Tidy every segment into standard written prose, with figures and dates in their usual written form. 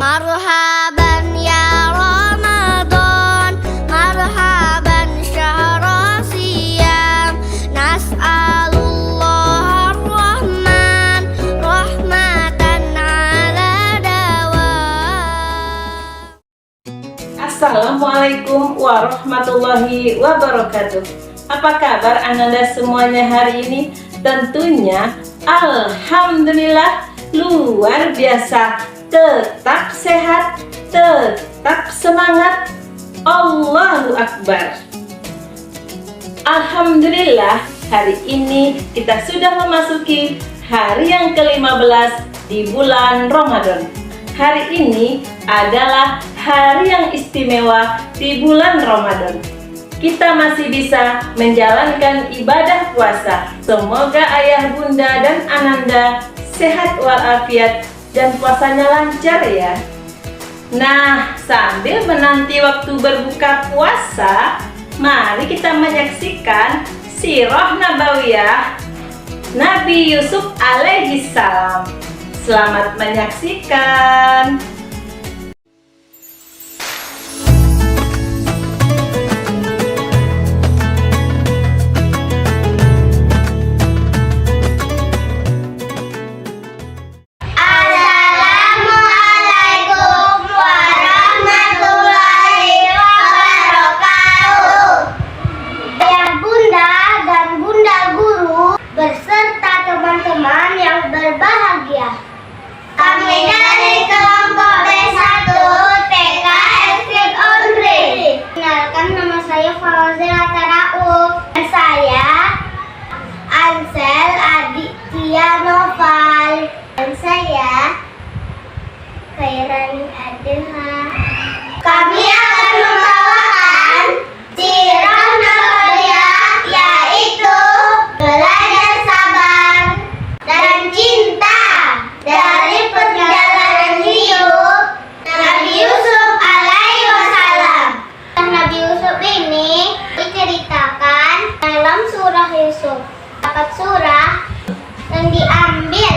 Marhaban ya Ramadan, marhaban syahrul siyam, nas'alullah ar-Rahman, rahmatan ala dawam. Assalamualaikum warahmatullahi wabarakatuh. Apa kabar Ananda semuanya hari ini? Tentunya alhamdulillah luar biasa. Tetap sehat, tetap semangat. Allahu Akbar. Alhamdulillah, hari ini kita sudah memasuki hari yang ke-15 di bulan Ramadan. Hari ini adalah hari yang istimewa di bulan Ramadan. Kita masih bisa menjalankan ibadah puasa. Semoga ayah, bunda, dan ananda sehat walafiat dan puasanya lancar ya. Nah, sambil menanti waktu berbuka puasa, mari kita menyaksikan sirah nabawiyah Nabi Yusuf alaihi salam. Selamat menyaksikan. Berserta teman-teman yang berbahagia, kami dari kelompok B1 TK SD Ondri. Kenalkan, nama saya Fauzila Tarauf dan saya Ansel Aditya Noval dan saya Khairani Adeha. Kami akan membawakan sirah nabawiyah, yaitu belajar sabar dan cinta dari perjalanan hidup Nabi Yusuf alaihi wasallam. Nabi Yusuf ini diceritakan dalam surah Yusuf. Dapat surah yang diambil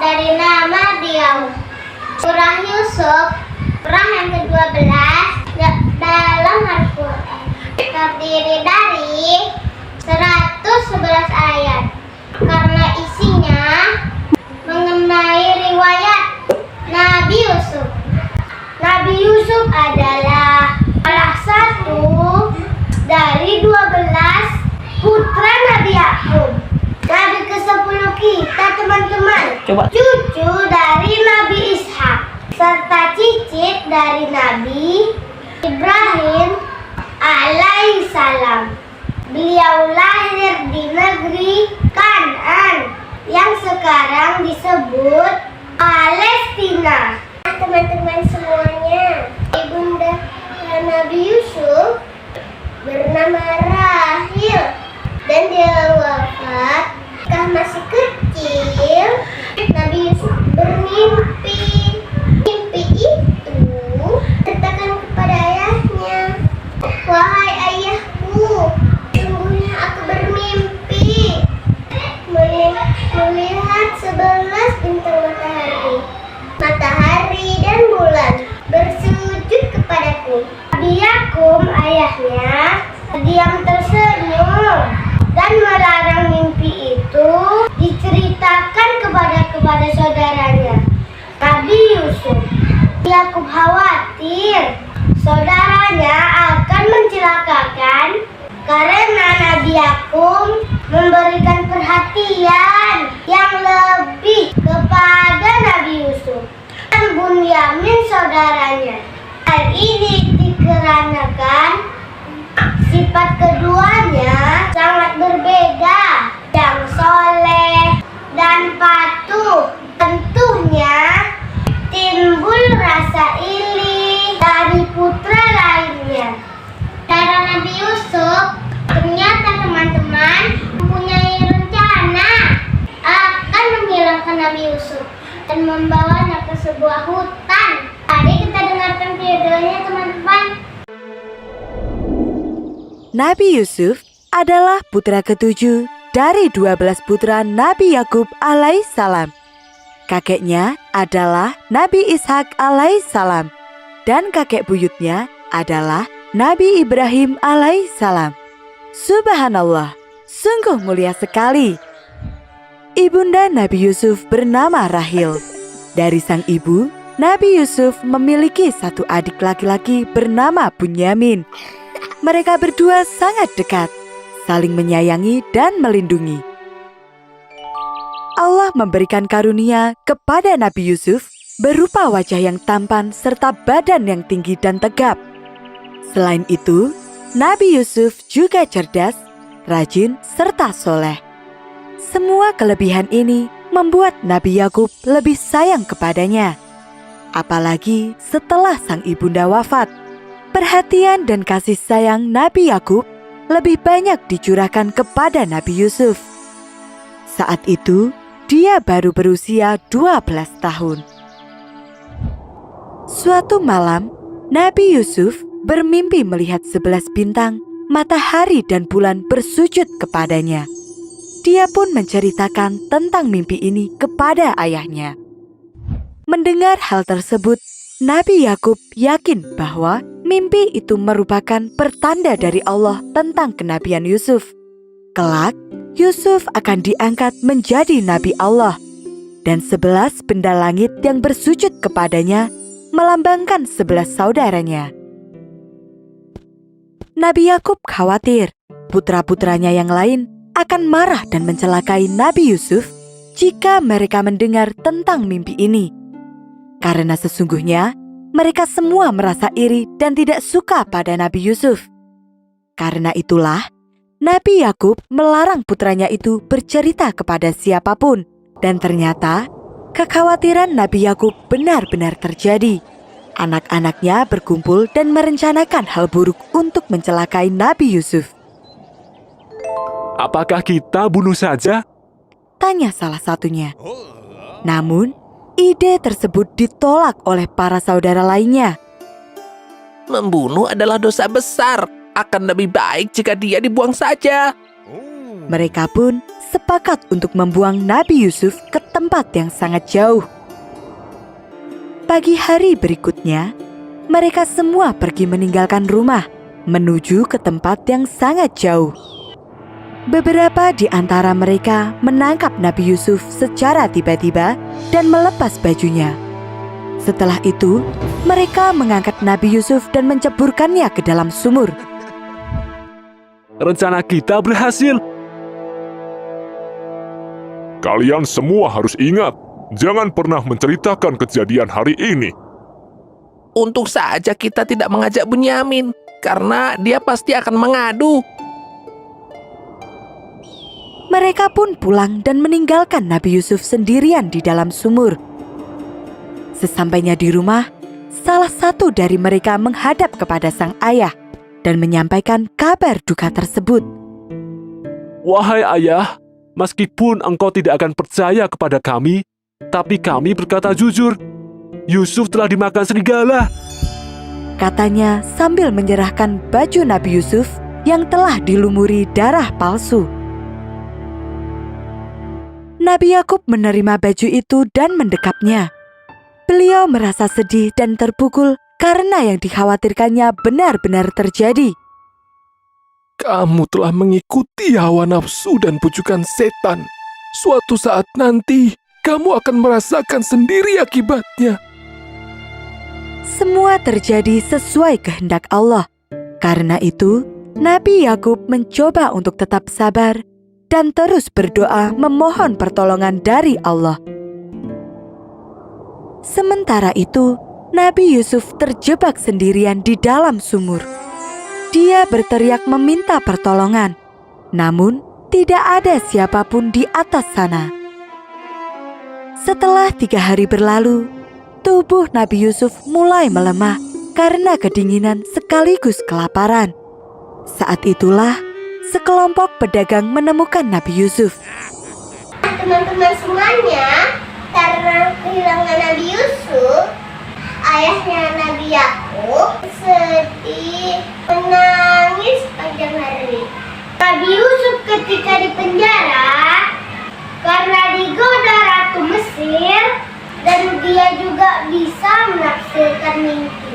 dari nama beliau. Surah Yusuf, surah yang ke-12 dalam Al-Quran, terdiri dari 111 ayat. Karena isinya mengenai riwayat Nabi Yusuf. Nabi Yusuf adalah salah satu dari 12 putra Nabi Yakub. Nabi ke-10 kita, teman-teman. Cucu dari Nabi Ishak serta cicit dari Nabi Ibrahim alaihi salam. Beliau lahir di negeri Kan'an yang sekarang disebut Palestina. Teman-teman semuanya, ibunda Nabi Yusuf bernama Rahil dan dia wafat ketika masih kecil. Nabi Yusuf bermimpi. Mimpi itu ceritakan kepada ayahnya, "Wahai ayahku, sungguhnya aku bermimpi melihat 11 bintang matahari dan bulan bersujud kepadaku." Nabi Yakub ayahnya diam tersenyum dan melarang mimpi itu diceritakan kepada saudaranya Nabi Yusuf. Yakub khawatir saudaranya akan mencelakakan karena Nabi Yakub memberikan perhatian yang lebih kepada Nabi Yusuf dan Bunyamin saudaranya. Hal ini dikarenakan sifat keduanya sangat berbeda, yang soleh dan patuh. Tentunya timbul rasa iri dari putra lainnya. Cara Nabi Yusuf ternyata, teman-teman, mempunyai rencana akan menghilangkan Nabi Yusuf dan membawanya ke sebuah hutan. Mari kita dengarkan videonya, teman-teman. Nabi Yusuf adalah putra ke-7 dari 12 putra Nabi Yakub alaihissalam. Kakeknya adalah Nabi Ishak alaihissalam dan kakek buyutnya adalah Nabi Ibrahim alaihissalam. Subhanallah, sungguh mulia sekali. Ibunda Nabi Yusuf bernama Rahil. Dari sang ibu, Nabi Yusuf memiliki satu adik laki-laki bernama Bunyamin. Mereka berdua sangat dekat, saling menyayangi dan melindungi. Allah memberikan karunia kepada Nabi Yusuf berupa wajah yang tampan serta badan yang tinggi dan tegap. Selain itu, Nabi Yusuf juga cerdas, rajin, serta soleh. Semua kelebihan ini membuat Nabi Yakub lebih sayang kepadanya. Apalagi setelah sang ibunda wafat, perhatian dan kasih sayang Nabi Yakub lebih banyak dicurahkan kepada Nabi Yusuf. Saat itu, dia baru berusia 12 tahun. Suatu malam, Nabi Yusuf bermimpi melihat 11 bintang, matahari dan bulan bersujud kepadanya. Dia pun menceritakan tentang mimpi ini kepada ayahnya. Mendengar hal tersebut, Nabi Yakub yakin bahwa mimpi itu merupakan pertanda dari Allah tentang kenabian Yusuf. Kelak, Yusuf akan diangkat menjadi Nabi Allah, dan 11 benda langit yang bersujud kepadanya melambangkan 11 saudaranya. Nabi Yakub khawatir putra-putranya yang lain akan marah dan mencelakai Nabi Yusuf jika mereka mendengar tentang mimpi ini. Karena sesungguhnya mereka semua merasa iri dan tidak suka pada Nabi Yusuf. Karena itulah, Nabi Yakub melarang putranya itu bercerita kepada siapapun. Dan ternyata, kekhawatiran Nabi Yakub benar-benar terjadi. Anak-anaknya berkumpul dan merencanakan hal buruk untuk mencelakai Nabi Yusuf. Apakah kita bunuh saja? Tanya salah satunya. Namun, ide tersebut ditolak oleh para saudara lainnya. Membunuh adalah dosa besar. Akan lebih baik jika dia dibuang saja. Mereka pun sepakat untuk membuang Nabi Yusuf ke tempat yang sangat jauh. Pagi hari berikutnya, mereka semua pergi meninggalkan rumah, menuju ke tempat yang sangat jauh. Beberapa di antara mereka menangkap Nabi Yusuf secara tiba-tiba dan melepas bajunya. Setelah itu, mereka mengangkat Nabi Yusuf dan menceburkannya ke dalam sumur. Rencana kita berhasil. Kalian semua harus ingat, jangan pernah menceritakan kejadian hari ini. Untung saja kita tidak mengajak Bunyamin, karena dia pasti akan mengadu. Mereka pun pulang dan meninggalkan Nabi Yusuf sendirian di dalam sumur. Sesampainya di rumah, salah satu dari mereka menghadap kepada sang ayah dan menyampaikan kabar duka tersebut. Wahai ayah, meskipun engkau tidak akan percaya kepada kami, tapi kami berkata jujur, Yusuf telah dimakan serigala. Katanya sambil menyerahkan baju Nabi Yusuf yang telah dilumuri darah palsu. Nabi Yakub menerima baju itu dan mendekapnya. Beliau merasa sedih dan terpukul karena yang dikhawatirkannya benar-benar terjadi. Kamu telah mengikuti hawa nafsu dan pujukan setan. Suatu saat nanti, kamu akan merasakan sendiri akibatnya. Semua terjadi sesuai kehendak Allah. Karena itu, Nabi Yakub mencoba untuk tetap sabar dan terus berdoa memohon pertolongan dari Allah. Sementara itu, Nabi Yusuf terjebak sendirian di dalam sumur. Dia berteriak meminta pertolongan, namun tidak ada siapapun di atas sana. Setelah 3 hari berlalu, tubuh Nabi Yusuf mulai melemah karena kedinginan sekaligus kelaparan. Saat itulah, sekelompok pedagang menemukan Nabi Yusuf. Teman-teman semuanya, karena kehilangan Nabi Yusuf, ayahnya Nabi Yakub sedih, menangis panjang hari. Nabi Yusuf ketika di penjara, karena digoda Ratu Mesir, juga bisa menafsirkan mimpi.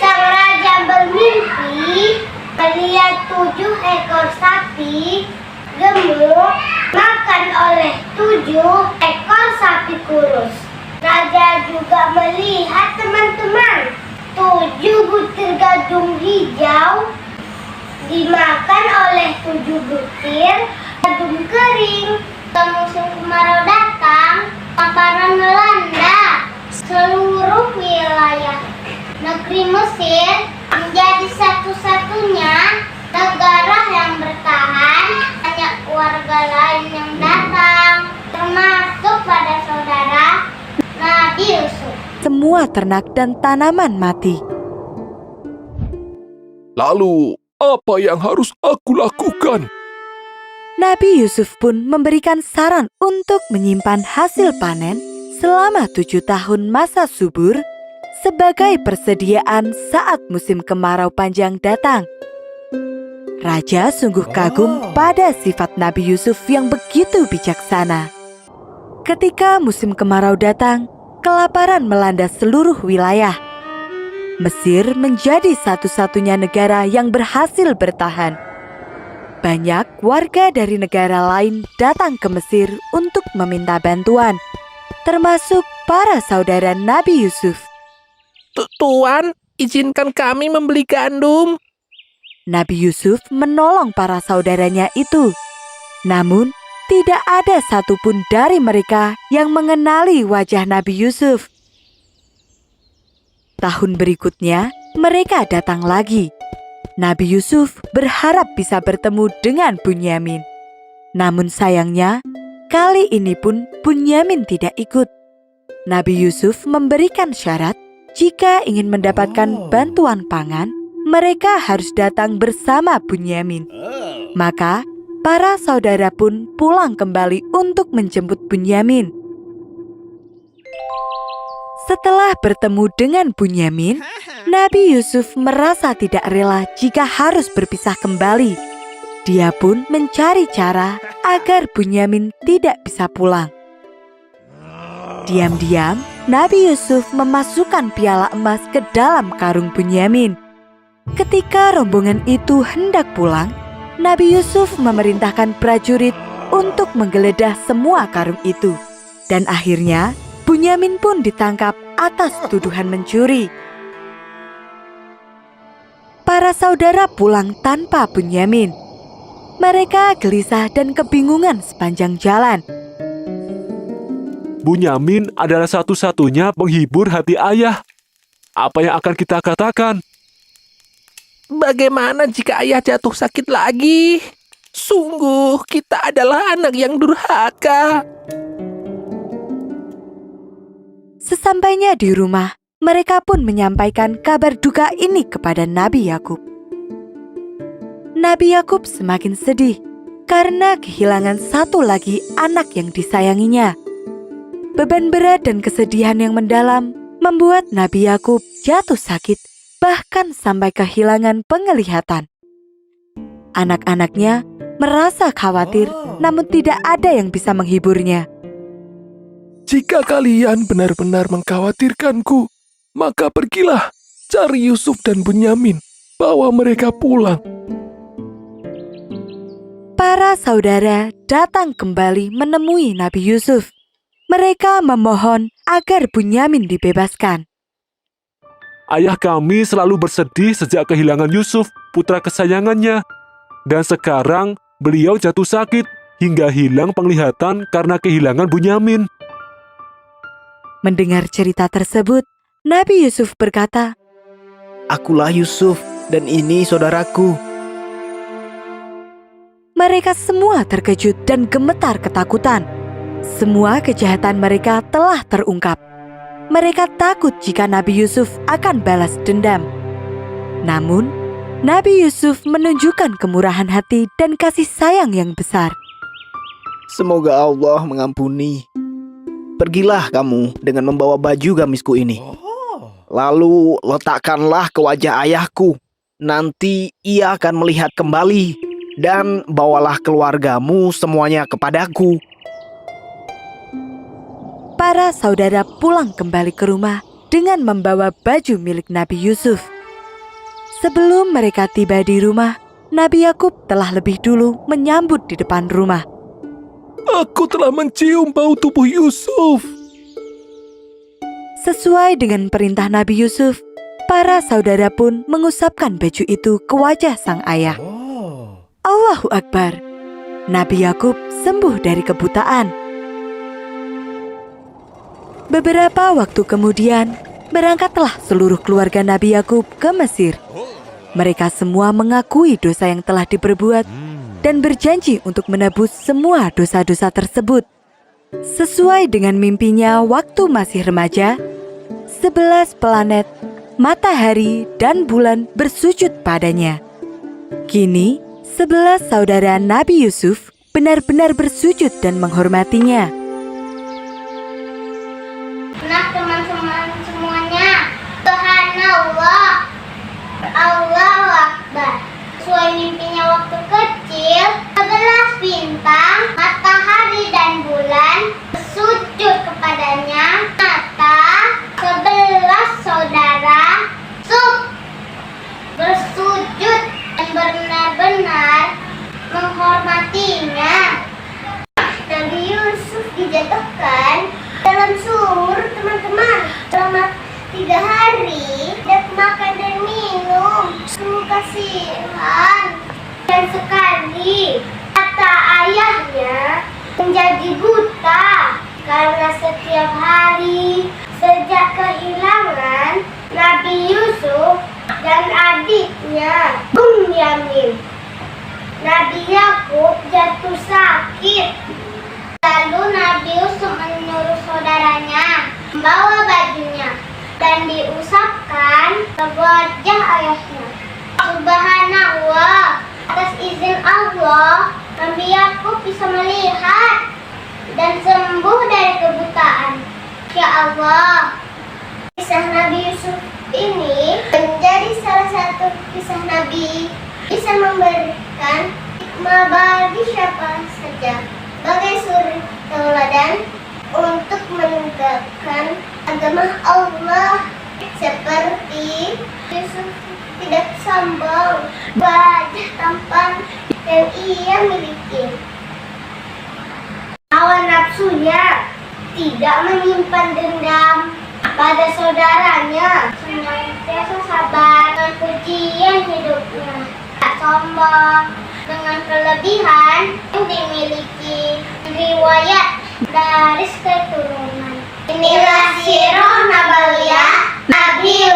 Sang raja bermimpi melihat 7 ekor sapi gemuk makan oleh 7 ekor sapi kurus. Raja juga melihat teman-teman 7 butir gadung hijau dimakan oleh 7 butir gadung kering. Musim kemarau datang, kelaparan melanda seluruh wilayah negeri Mesir, menjadi satu-satunya negara yang bertahan. Banyak warga lain yang datang, termasuk pada saudara Nabi Yusuf. Semua ternak dan tanaman mati. Lalu, apa yang harus aku lakukan? Nabi Yusuf pun memberikan saran untuk menyimpan hasil panen selama 7 tahun masa subur sebagai persediaan saat musim kemarau panjang datang. Raja sungguh kagum pada sifat Nabi Yusuf yang begitu bijaksana. Ketika musim kemarau datang, kelaparan melanda seluruh wilayah. Mesir menjadi satu-satunya negara yang berhasil bertahan. Banyak warga dari negara lain datang ke Mesir untuk meminta bantuan, termasuk para saudara Nabi Yusuf. Tuan, izinkan kami membeli gandum. Nabi Yusuf menolong para saudaranya itu. Namun, tidak ada satupun dari mereka yang mengenali wajah Nabi Yusuf. Tahun berikutnya, mereka datang lagi. Nabi Yusuf berharap bisa bertemu dengan Bunyamin. Namun sayangnya, kali ini pun Bunyamin tidak ikut. Nabi Yusuf memberikan syarat jika ingin mendapatkan bantuan pangan, mereka harus datang bersama Bunyamin. Maka, para saudara pun pulang kembali untuk menjemput Bunyamin. Setelah bertemu dengan Bunyamin, Nabi Yusuf merasa tidak rela jika harus berpisah kembali. Dia pun mencari cara agar Bunyamin tidak bisa pulang. Diam-diam, Nabi Yusuf memasukkan piala emas ke dalam karung Bunyamin. Ketika rombongan itu hendak pulang, Nabi Yusuf memerintahkan prajurit untuk menggeledah semua karung itu. Dan akhirnya, Bunyamin pun ditangkap atas tuduhan mencuri. Para saudara pulang tanpa Bunyamin. Mereka gelisah dan kebingungan sepanjang jalan. Bunyamin adalah satu-satunya penghibur hati ayah. Apa yang akan kita katakan? Bagaimana jika ayah jatuh sakit lagi? Sungguh, kita adalah anak yang durhaka. Sesampainya di rumah, mereka pun menyampaikan kabar duka ini kepada Nabi Yakub. Nabi Yakub semakin sedih karena kehilangan satu lagi anak yang disayanginya. Beban berat dan kesedihan yang mendalam membuat Nabi Yakub jatuh sakit, bahkan sampai kehilangan penglihatan. Anak-anaknya merasa khawatir, namun tidak ada yang bisa menghiburnya. Jika kalian benar-benar mengkhawatirkanku, maka pergilah, cari Yusuf dan Bunyamin, bawa mereka pulang. Para saudara datang kembali menemui Nabi Yusuf. Mereka memohon agar Bunyamin dibebaskan. Ayah kami selalu bersedih sejak kehilangan Yusuf, putra kesayangannya. Dan sekarang beliau jatuh sakit hingga hilang penglihatan karena kehilangan Bunyamin. Mendengar cerita tersebut, Nabi Yusuf berkata, Akulah Yusuf dan ini saudaraku. mereka semua terkejut dan gemetar ketakutan. Semua kejahatan mereka telah terungkap. Mereka takut jika Nabi Yusuf akan balas dendam. Namun, Nabi Yusuf menunjukkan kemurahan hati dan kasih sayang yang besar. Semoga Allah mengampuni. Pergilah kamu dengan membawa baju gamisku ini. Lalu letakkanlah ke wajah ayahku. Nanti ia akan melihat kembali. Dan bawalah keluargamu semuanya kepadaku. para saudara pulang kembali ke rumah dengan membawa baju milik Nabi Yusuf. Sebelum mereka tiba di rumah, Nabi Yakub telah lebih dulu menyambut di depan rumah. Aku telah mencium bau tubuh Yusuf. Sesuai dengan perintah Nabi Yusuf, para saudara pun mengusapkan baju itu ke wajah sang ayah. Allahu Akbar. Nabi Yakub sembuh dari kebutaan. Beberapa waktu kemudian, berangkatlah seluruh keluarga Nabi Yakub ke Mesir. Mereka semua mengakui dosa yang telah diperbuat dan berjanji untuk menebus semua dosa-dosa tersebut. Sesuai dengan mimpinya waktu masih remaja, 11 planet, matahari, dan bulan bersujud padanya. Kini, 11 saudara Nabi Yusuf benar-benar bersujud dan menghormatinya. Nah teman-teman semuanya, Subhanallah, Allahu Akbar. Sesuai mimpinya waktu kecil, 11 bintang, matahari dan bulan bersujud kepadanya. Mata 11 saudara bersujud dan benar-benar menghormatinya. Nabi Yusuf dijatuhkan dalam sumur, teman-teman, selama 3 hari, tidak makan dan minum. Sungguh kasihan. Dan sekali mata ayahnya menjadi buta karena setiap hari sejak kehilangan Nabi Yusuf dan adiknya Bunyamin, Nabi Yakub jatuh sakit. Lalu Nabi Yusuf menyuruh saudaranya membawa bajunya dan diusapkan ke wajah ayahnya. Subhanallah, atas izin Allah, Nabi Yakub bisa melihat dan sembuh dari kebutaan. Ya Allah, kisah Nabi Yusuf ini menjadi salah satu kisah Nabi bisa memberikan hikmah bagi siapa saja, sebagai suri tauladan untuk menegakkan agama Allah. Seperti Yusuf tidak sombong, wajah tampan yang ia miliki. Hawa nafsunya tidak menyimpan dendam pada saudaranya, senantiasa sabar dengan ujian hidupnya, tak sombong dengan kelebihan yang dimiliki, riwayat garis keturunan. Inilah sirah nabawiyah Nabi